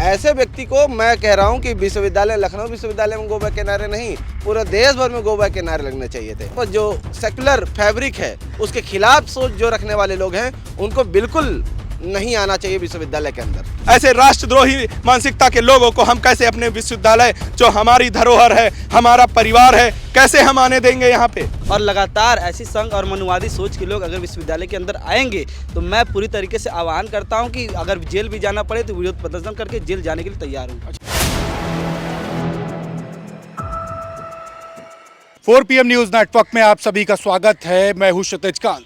ऐसे व्यक्ति को मैं कह रहा हूं कि विश्वविद्यालय, लखनऊ विश्वविद्यालय में गो बैक के नारे नहीं, पूरे देश भर में गो बैक के नारे लगने चाहिए थे। पर जो सेक्युलर फैब्रिक है उसके खिलाफ सोच जो रखने वाले लोग हैं उनको बिल्कुल नहीं आना चाहिए विश्वविद्यालय के अंदर। ऐसे राष्ट्रद्रोही मानसिकता के लोगों को हम कैसे अपने विश्वविद्यालय, जो हमारी धरोहर है, हमारा परिवार है, कैसे हम आने देंगे यहाँ पे। और लगातार ऐसी संघ और मनुवादी सोच के लोग अगर विश्वविद्यालय के अंदर आएंगे तो मैं पूरी तरीके से आह्वान करता हूँ कि अगर जेल भी जाना पड़े तो विरोध प्रदर्शन करके जेल जाने के लिए तैयार हूँ। 4 PM न्यूज़ नेटवर्क में आप सभी का स्वागत है। मैं हूं क्षितिज कांत।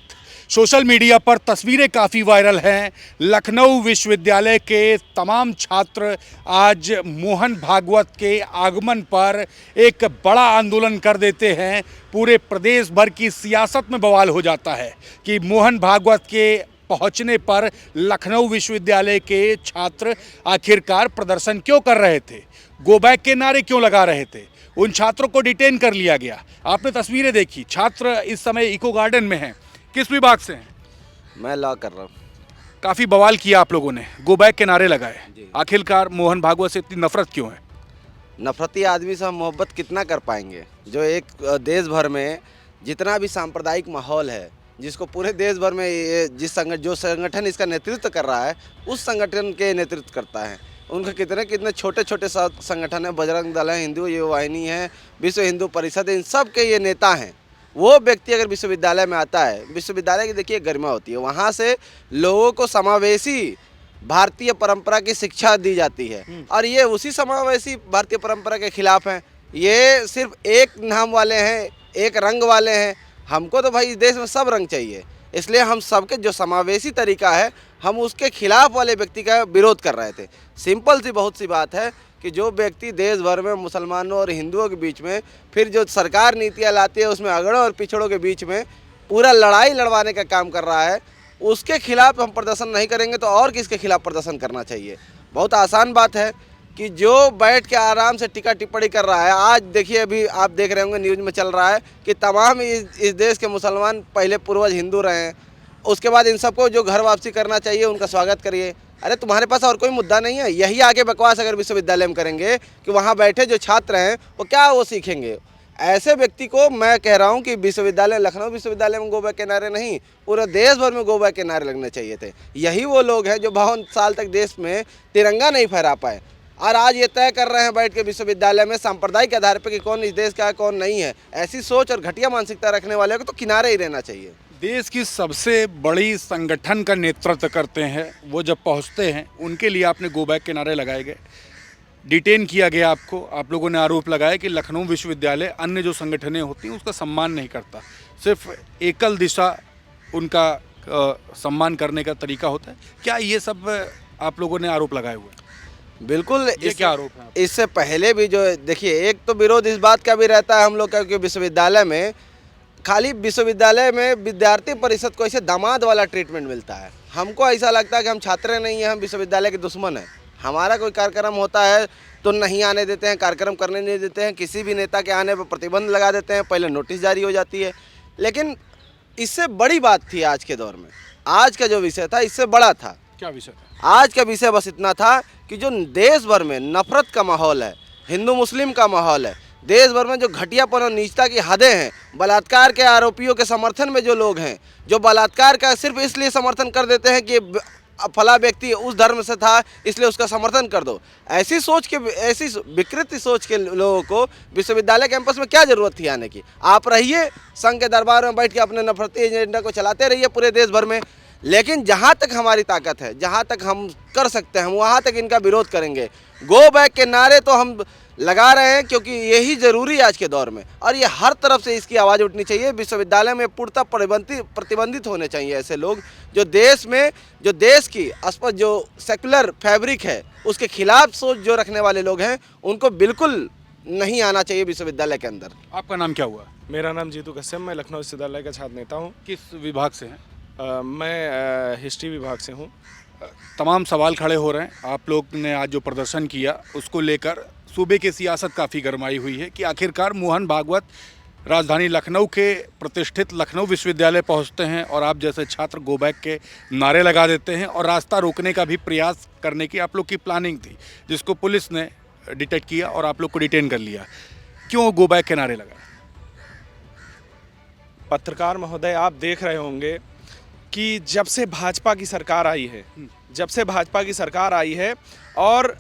सोशल मीडिया पर तस्वीरें काफ़ी वायरल हैं। लखनऊ विश्वविद्यालय के तमाम छात्र आज मोहन भागवत के आगमन पर एक बड़ा आंदोलन कर देते हैं। पूरे प्रदेश भर की सियासत में बवाल हो जाता है कि मोहन भागवत के पहुंचने पर लखनऊ विश्वविद्यालय के छात्र आखिरकार प्रदर्शन क्यों कर रहे थे, गो बैक के नारे क्यों लगा रहे थे। उन छात्रों को डिटेन कर लिया गया। आपने तस्वीरें देखी। छात्र इस समय इको गार्डन में हैं। किस विभाग से हैं? मैं लॉ कर रहा हूँ। काफ़ी बवाल किया आप लोगों ने, गो बैक के नारे लगाए। आखिरकार मोहन भागवत से इतनी नफरत क्यों है? नफरती आदमी से हम मोहब्बत कितना कर पाएंगे, जो एक देश भर में जितना भी सांप्रदायिक माहौल है, जिसको पूरे देश भर में ये जो संगठन इसका नेतृत्व कर रहा है उस संगठन के नेतृत्व करता है। उनके कितने छोटे छोटे संगठन हैं, बजरंग दल है, हिंदू युवा वाहिनी है, विश्व हिंदू परिषद है, इन सब के ये नेता हैं। वो व्यक्ति अगर विश्वविद्यालय में आता है, विश्वविद्यालय की देखिए गरिमा होती है, वहाँ से लोगों को समावेशी भारतीय परंपरा की शिक्षा दी जाती है और ये उसी समावेशी भारतीय परंपरा के खिलाफ हैं। ये सिर्फ एक नाम वाले हैं, एक रंग वाले हैं। हमको तो भाई इस देश में सब रंग चाहिए, इसलिए हम सबके जो समावेशी तरीका है हम उसके खिलाफ वाले व्यक्ति का विरोध कर रहे थे। सिंपल सी बहुत सी बात है कि जो व्यक्ति देश भर में मुसलमानों और हिंदुओं के बीच में फिर जो सरकार नीतियाँ लाती है उसमें अगड़ों और पिछड़ों के बीच में पूरा लड़ाई लड़वाने का काम कर रहा है, उसके खिलाफ हम प्रदर्शन नहीं करेंगे तो और किसके खिलाफ प्रदर्शन करना चाहिए। बहुत आसान बात है कि जो बैठ के आराम से टीका टिप्पणी कर रहा है, आज देखिए अभी आप देख रहे होंगे न्यूज़ में चल रहा है कि तमाम इस देश के मुसलमान पहले पूर्वज हिंदू रहे हैं, उसके बाद इन सबको जो घर वापसी करना चाहिए उनका स्वागत करिए। अरे तुम्हारे पास और कोई मुद्दा नहीं है? यही आगे बकवास अगर विश्वविद्यालय में करेंगे कि वहाँ बैठे जो छात्र हैं वो क्या वो सीखेंगे। ऐसे व्यक्ति को मैं कह रहा हूँ कि विश्वविद्यालय, लखनऊ विश्वविद्यालय में गो बैक के नारे नहीं, पूरे देश भर में गो बैक के नारे लगने चाहिए थे। यही वो लोग हैं जो 52 साल तक देश में तिरंगा नहीं फहरा पाए और आज ये तय कर रहे हैं बैठ के विश्वविद्यालय में सांप्रदायिक आधार पर कि कौन इस देश का है कौन नहीं है। ऐसी सोच और घटिया मानसिकता रखने वाले को तो किनारे ही रहना चाहिए। देश की सबसे बड़ी संगठन का नेतृत्व करते हैं, वो जब पहुंचते हैं उनके लिए आपने गो बैक के नारे लगाए गए, डिटेन किया गया आपको। आप लोगों ने आरोप लगाया कि लखनऊ विश्वविद्यालय अन्य जो संगठनें होती हैं उसका सम्मान नहीं करता, सिर्फ एकल दिशा उनका सम्मान करने का तरीका होता है। क्या ये सब आप लोगों ने आरोप लगाए हुए हैं? बिल्कुल। ये क्या आरोप है? इससे पहले भी जो देखिए, एक तो विरोध इस बात का भी रहता है हम लोग का कि विश्वविद्यालय में खाली विश्वविद्यालय में विद्यार्थी परिषद को ऐसे दामाद वाला ट्रीटमेंट मिलता है। हमको ऐसा लगता है कि हम छात्र नहीं हैं, हम विश्वविद्यालय के दुश्मन हैं। हमारा कोई कार्यक्रम होता है तो नहीं आने देते हैं, कार्यक्रम करने नहीं देते हैं, किसी भी नेता के आने पर प्रतिबंध लगा देते हैं, पहले नोटिस जारी हो जाती है। लेकिन इससे बड़ी बात थी आज के दौर में, आज का जो विषय था इससे बड़ा था। क्या विषय था? आज का विषय बस इतना था कि जो देश भर में नफरत का माहौल है, हिंदू मुस्लिम का माहौल है, देश भर में जो घटियापन और नीचता की हदें हैं, बलात्कार के आरोपियों के समर्थन में जो लोग हैं, जो बलात्कार का सिर्फ इसलिए समर्थन कर देते हैं कि फला व्यक्ति उस धर्म से था इसलिए उसका समर्थन कर दो। ऐसी विकृत सोच के लोगों को विश्वविद्यालय कैंपस में क्या ज़रूरत थी आने की? आप रहिए संघ के दरबार में बैठ के अपने नफरती एजेंडा को चलाते रहिए पूरे देश भर में, लेकिन जहाँ तक हमारी ताकत है, जहाँ तक हम कर सकते हैं, हम वहाँ तक इनका विरोध करेंगे। गो बैक के नारे तो हम लगा रहे हैं क्योंकि यही ज़रूरी है आज के दौर में और ये हर तरफ से इसकी आवाज़ उठनी चाहिए। विश्वविद्यालय में पूर्णतः प्रतिबंधित होने चाहिए ऐसे लोग जो देश की जो सेक्युलर फैब्रिक है उसके खिलाफ सोच जो रखने वाले लोग हैं उनको बिल्कुल नहीं आना चाहिए विश्वविद्यालय के अंदर। आपका नाम क्या हुआ? मेरा नाम जीतू कश्यप, मैं लखनऊ विश्वविद्यालय का छात्र नेता हूँ। किस विभाग से हैं? मैं हिस्ट्री विभाग से हूँ। तमाम सवाल खड़े हो रहे हैं। आप लोग ने आज जो प्रदर्शन किया उसको लेकर सूबे की सियासत काफ़ी गरमाई हुई है कि आखिरकार मोहन भागवत राजधानी लखनऊ के प्रतिष्ठित लखनऊ विश्वविद्यालय पहुंचते हैं और आप जैसे छात्र गो बैक के नारे लगा देते हैं और रास्ता रोकने का भी प्रयास करने की आप लोग की प्लानिंग थी, जिसको पुलिस ने डिटेक्ट किया और आप लोग को डिटेन कर लिया। क्यों गो बैक के नारे लगाए? पत्रकार महोदय, आप देख रहे होंगे कि जब से भाजपा की सरकार आई है और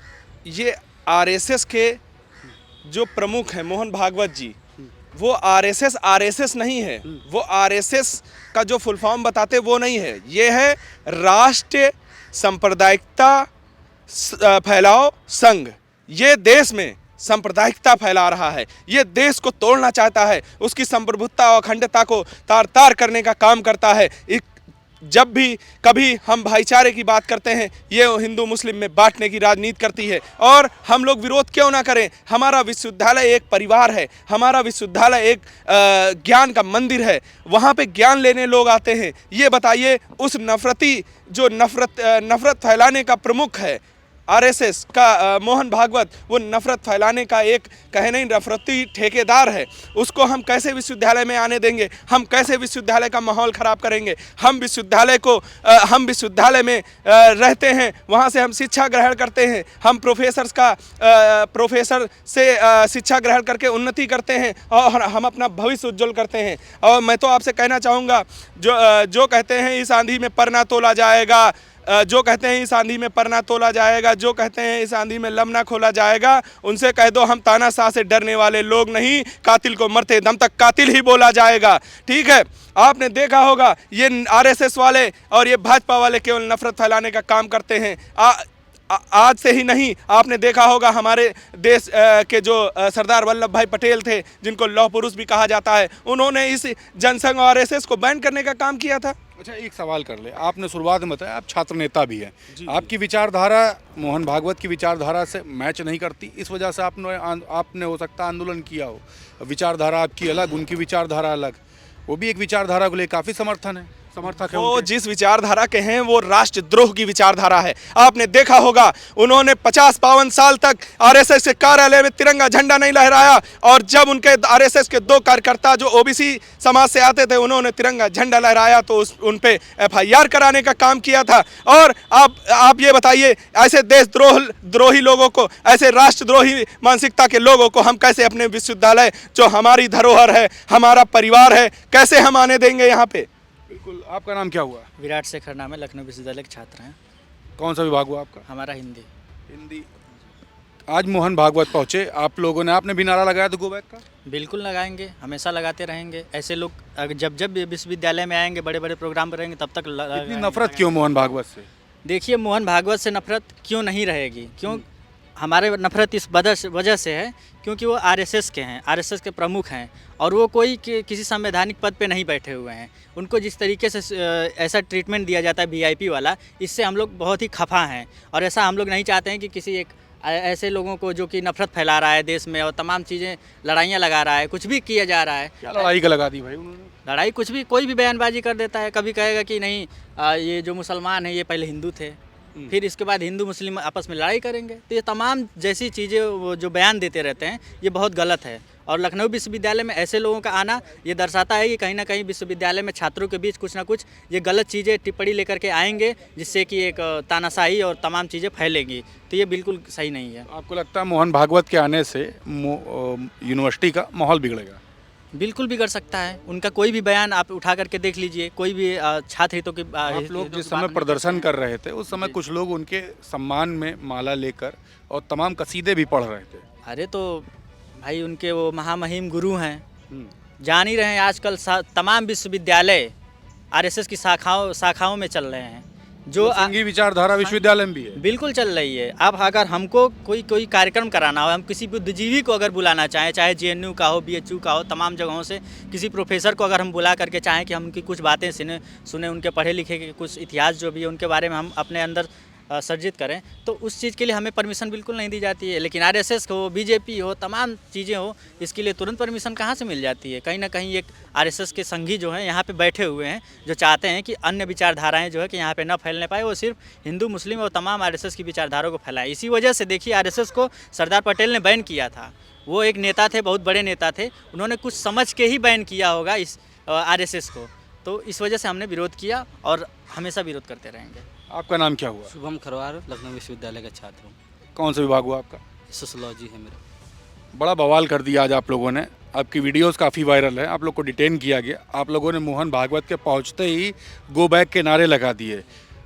ये आरएसएस के जो प्रमुख हैं मोहन भागवत जी, वो आरएसएस नहीं है, वो आरएसएस का जो फुल फॉर्म बताते वो नहीं है, ये है राष्ट्रीय सांप्रदायिकता फैलाओ संघ। ये देश में सांप्रदायिकता फैला रहा है, ये देश को तोड़ना चाहता है, उसकी संप्रभुता और अखंडता को तार तार करने का काम करता है। जब भी कभी हम भाईचारे की बात करते हैं, ये हिंदू मुस्लिम में बांटने की राजनीति करती है। और हम लोग विरोध क्यों ना करें? हमारा विश्वविद्यालय एक परिवार है, हमारा विश्वविद्यालय एक ज्ञान का मंदिर है, वहाँ पे ज्ञान लेने लोग आते हैं। ये बताइए, उस नफरत फैलाने का प्रमुख है आरएसएस का मोहन भागवत, वो नफरत फैलाने का एक कहे नहीं नफरती ठेकेदार है, उसको हम कैसे विश्वविद्यालय में आने देंगे? हम कैसे विश्वविद्यालय का माहौल ख़राब करेंगे? हम विश्वविद्यालय में रहते हैं, वहाँ से हम शिक्षा ग्रहण करते हैं, हम प्रोफेसर से शिक्षा ग्रहण करके उन्नति करते हैं और हम अपना भविष्य उज्जवल करते हैं। और मैं तो आपसे कहना चाहूँगा, जो कहते हैं इस आंधी में पर ना तोला जाएगा, जो कहते हैं इस आंधी में पर ना तोला जाएगा, जो कहते हैं इस आंधी में लम ना खोला जाएगा, उनसे कह दो हम तानाशाह से डरने वाले लोग नहीं, कातिल को मरते दम तक कातिल ही बोला जाएगा। ठीक है, आपने देखा होगा ये आरएसएस वाले और ये भाजपा वाले केवल नफरत फैलाने का काम करते हैं। आज से ही नहीं, आपने देखा होगा हमारे देश के जो सरदार वल्लभ भाई पटेल थे, जिनको लौह पुरुष भी कहा जाता है, उन्होंने इस जनसंघ और आरएसएस को बैन करने का काम किया था। अच्छा, एक सवाल कर ले, आपने शुरुआत में बताया आप छात्र नेता भी हैं, आपकी विचारधारा मोहन भागवत की विचारधारा से मैच नहीं करती, इस वजह से आपने हो सकता आंदोलन किया हो। विचारधारा आपकी अलग, उनकी विचारधारा अलग, वो भी एक विचारधारा को लेकर काफ़ी समर्थक है। वो जिस विचारधारा के हैं वो राष्ट्रद्रोह की विचारधारा है। आपने देखा होगा उन्होंने 50-52 साल तक आरएसएस के कार्यालय में तिरंगा झंडा नहीं लहराया, और जब उनके आरएसएस के 2 कार्यकर्ता जो ओबीसी समाज से आते थे, उन्होंने तिरंगा झंडा लहराया तो उन पे एफआईआर कराने का काम किया था। और आप ये बताइए, ऐसे देशद्रोही लोगों को, ऐसे राष्ट्रद्रोही मानसिकता के लोगों को हम कैसे अपने विश्वविद्यालय, जो हमारी धरोहर है, हमारा परिवार है, कैसे हम आने देंगे यहाँ पे? बिल्कुल। आपका नाम क्या हुआ? विराट शेखर नाम है, लखनऊ विश्वविद्यालय के छात्र हैं। कौन सा विभाग हुआ आपका? हमारा हिंदी। आज मोहन भागवत पहुंचे, आप लोगों ने, आपने भी नारा लगाया था गो बैक का? बिल्कुल लगाएंगे, हमेशा लगाते रहेंगे। ऐसे लोग जब विश्वविद्यालय में आएंगे, बड़े बड़े प्रोग्राम करेंगे, तब तक इतनी नफरत क्यों मोहन भागवत से? देखिए, मोहन भागवत से नफरत क्यों नहीं रहेगी? क्यों हमारे नफरत इस वजह से है क्योंकि वो आरएसएस के हैं, आरएसएस के प्रमुख हैं, और वो कोई किसी संवैधानिक पद पे नहीं बैठे हुए हैं। उनको जिस तरीके से ऐसा ट्रीटमेंट दिया जाता है वीआईपी वाला, इससे हम लोग बहुत ही खफा हैं। और ऐसा हम लोग नहीं चाहते हैं कि किसी एक ऐसे लोगों को जो कि नफरत फैला रहा है देश में और तमाम चीज़ें, लड़ाइयाँ लगा रहा है, कुछ भी किया जा रहा है। क्या लड़ाई का लगा दी भाई उन्होंने? लड़ाई कुछ भी, कोई भी बयानबाजी कर देता है। कभी कहेगा कि नहीं ये जो मुसलमान हैं ये पहले हिंदू थे, फिर इसके बाद हिंदू मुस्लिम आपस में लड़ाई करेंगे। तो ये तमाम जैसी चीज़ें वो जो बयान देते रहते हैं, ये बहुत गलत है। और लखनऊ विश्वविद्यालय में ऐसे लोगों का आना ये दर्शाता है कि कहीं ना कहीं विश्वविद्यालय में छात्रों के बीच कुछ ना कुछ ये गलत चीज़ें, टिप्पणी लेकर के आएंगे, जिससे कि एक तानाशाही और तमाम चीज़ें फैलेंगी। तो ये बिल्कुल सही नहीं है। आपको लगता है मोहन भागवत के आने से यूनिवर्सिटी का माहौल बिगड़ेगा? बिल्कुल बिगड़ सकता है। उनका कोई भी बयान आप उठा करके देख लीजिए, कोई भी छात्र हितों की आप लोग जिस समय प्रदर्शन कर रहे थे, उस समय कुछ लोग उनके सम्मान में माला लेकर और तमाम कसीदे भी पढ़ रहे थे। अरे तो भाई, उनके वो महामहिम गुरु हैं, जान ही रहे हैं। आजकल तमाम विश्वविद्यालय आरएसएस की शाखाओं में चल रहे हैं, जो संघी विचारधारा विश्वविद्यालय में भी है। बिल्कुल चल रही है। अब अगर हमको कोई कार्यक्रम कराना हो, हम किसी बुद्धिजीवी को अगर बुलाना चाहें, चाहे जेएनयू का हो, बीएचयू का हो, तमाम जगहों से किसी प्रोफेसर को अगर हम बुला करके चाहें कि हम उनकी कुछ बातें सुने, उनके पढ़े लिखे के कुछ इतिहास जो भी है उनके बारे में हम अपने अंदर सर्जित करें, तो उस चीज़ के लिए हमें परमिशन बिल्कुल नहीं दी जाती है। लेकिन आरएसएस हो, बीजेपी हो, तमाम चीज़ें हो, इसके लिए तुरंत परमिशन कहाँ से मिल जाती है। कहीं ना कहीं एक आरएसएस के संघी जो हैं यहाँ पे बैठे हुए हैं, जो चाहते हैं कि अन्य विचारधाराएं जो है कि यहाँ पे न फैलने पाए, वो सिर्फ हिंदू मुस्लिम और तमाम आरएसएस की विचारधाराओं को फैलाए। इसी वजह से देखिए आरएसएस को सरदार पटेल ने बैन किया था। वो एक नेता थे, बहुत बड़े नेता थे, उन्होंने कुछ समझ के ही बैन किया होगा इस आरएसएस को। तो इस वजह से हमने विरोध किया और हमेशा विरोध करते रहेंगे। आपका नाम क्या हुआ? शुभम खरवार, लखनऊ विश्वविद्यालय का छात्र हूँ। कौन सा विभाग हुआ आपका? सोशलॉजी है मेरा। बड़ा बवाल कर दिया आज आप लोगों ने। आपकी वीडियोस काफ़ी वायरल है। आप लोग को डिटेन किया गया। आप लोगों ने मोहन भागवत के पहुंचते ही गो बैक के नारे लगा दिए।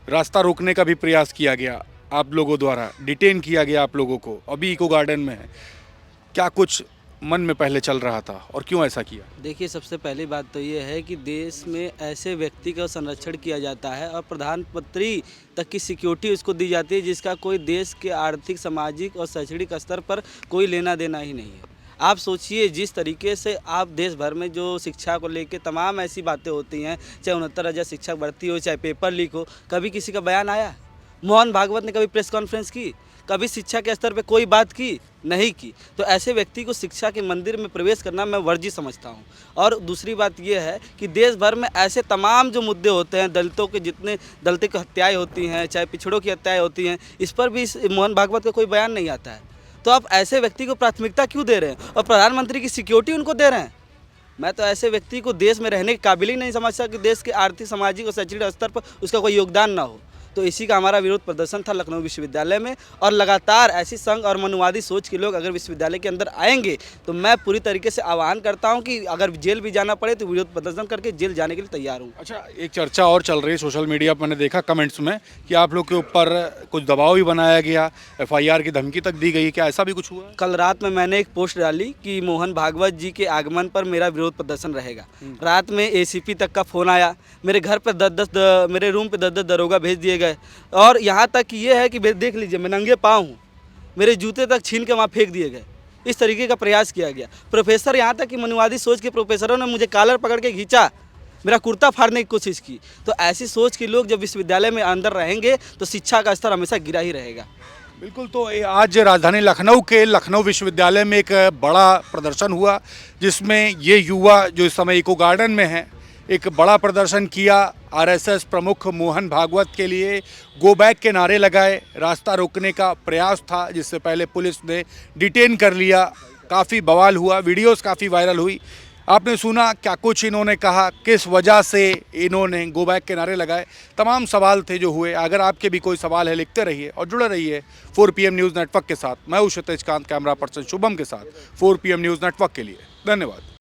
रास्ता रोकने का भी प्रयास किया गया आप लोगों द्वारा। डिटेन किया गया आप लोगों को। अभी इको गार्डन में है। क्या कुछ मन में पहले चल रहा था और क्यों ऐसा किया? देखिए, सबसे पहली बात तो ये है कि देश में ऐसे व्यक्ति का संरक्षण किया जाता है और प्रधानमंत्री तक की सिक्योरिटी उसको दी जाती है जिसका कोई देश के आर्थिक, सामाजिक और शैक्षणिक स्तर पर कोई लेना देना ही नहीं है। आप सोचिए, जिस तरीके से आप देश भर में जो शिक्षा को लेके तमाम ऐसी बातें होती हैं, चाहे 69,000 शिक्षक भर्ती हो, चाहे पेपर लीक हो, कभी किसी का बयान आया? मोहन भागवत ने कभी प्रेस कॉन्फ्रेंस की? कभी शिक्षा के स्तर पे कोई बात की? नहीं की। तो ऐसे व्यक्ति को शिक्षा के मंदिर में प्रवेश करना मैं वर्जित समझता हूँ। और दूसरी बात यह है कि देश भर में ऐसे तमाम जो मुद्दे होते हैं, दलितों के जितने दलितों की हत्याएँ होती हैं, चाहे पिछड़ों की हत्याएँ होती हैं, इस पर भी मोहन भागवत का कोई बयान नहीं आता है। तो आप ऐसे व्यक्ति को प्राथमिकता क्यों दे रहे हैं और प्रधानमंत्री की सिक्योरिटी उनको दे रहे हैं? मैं तो ऐसे व्यक्ति को देश में रहने के काबिल ही नहीं समझता कि देश के आर्थिक, सामाजिक और शैक्षणिक स्तर पर उसका कोई योगदान ना हो। तो इसी का हमारा विरोध प्रदर्शन था लखनऊ विश्वविद्यालय में। और लगातार ऐसी संघ और मनुवादी सोच के लोग अगर विश्वविद्यालय के अंदर आएंगे तो मैं पूरी तरीके से आह्वान करता हूं कि अगर जेल भी जाना पड़े तो विरोध प्रदर्शन करके जेल जाने के लिए तैयार हूं। अच्छा, एक चर्चा और चल रही है सोशल मीडिया पर, मैंने देखा कमेंट्स में कि आप लोग के ऊपर कुछ दबाव भी बनाया गया, FIR की धमकी तक दी गई। क्या ऐसा भी कुछ हुआ? कल रात में मैंने एक पोस्ट डाली कि मोहन भागवत जी के आगमन पर मेरा विरोध प्रदर्शन रहेगा। रात में ACP तक का फ़ोन आया, मेरे घर पर मेरे रूम पे 10-10 दरोगा भेज दिए गए। और यहाँ तक कि ये है कि देख लीजिए, मैं नंगे पाँव हूँ, मेरे जूते तक छीन के वहाँ फेंक दिए गए। इस तरीके का प्रयास किया गया। प्रोफेसर, यहाँ तक कि मनुवादी सोच के प्रोफेसरों ने मुझे कॉलर पकड़ के खींचा, मेरा कुर्ता फाड़ने की कोशिश की। तो ऐसी सोच के लोग जब विश्वविद्यालय में अंदर रहेंगे तो शिक्षा का स्तर हमेशा गिरा ही रहेगा। बिल्कुल। तो आज राजधानी लखनऊ के लखनऊ विश्वविद्यालय में एक बड़ा प्रदर्शन हुआ जिसमें ये युवा जो इस समय इको गार्डन में हैं एक बड़ा प्रदर्शन किया। RSS प्रमुख मोहन भागवत के लिए गो बैक के नारे लगाए। रास्ता रोकने का प्रयास था जिससे पहले पुलिस ने डिटेन कर लिया। काफ़ी बवाल हुआ, वीडियोस काफ़ी वायरल हुई। आपने सुना क्या कुछ इन्होंने कहा, किस वजह से इन्होंने गो बैक के नारे लगाए। तमाम सवाल थे जो हुए। अगर आपके भी कोई सवाल है लिखते रहिए और जुड़े रहिए 4PM न्यूज़ नेटवर्क के साथ। मैं हूं क्षितिज कांत, कैमरा पर्सन शुभम के साथ 4PM न्यूज़ नेटवर्क के लिए। धन्यवाद।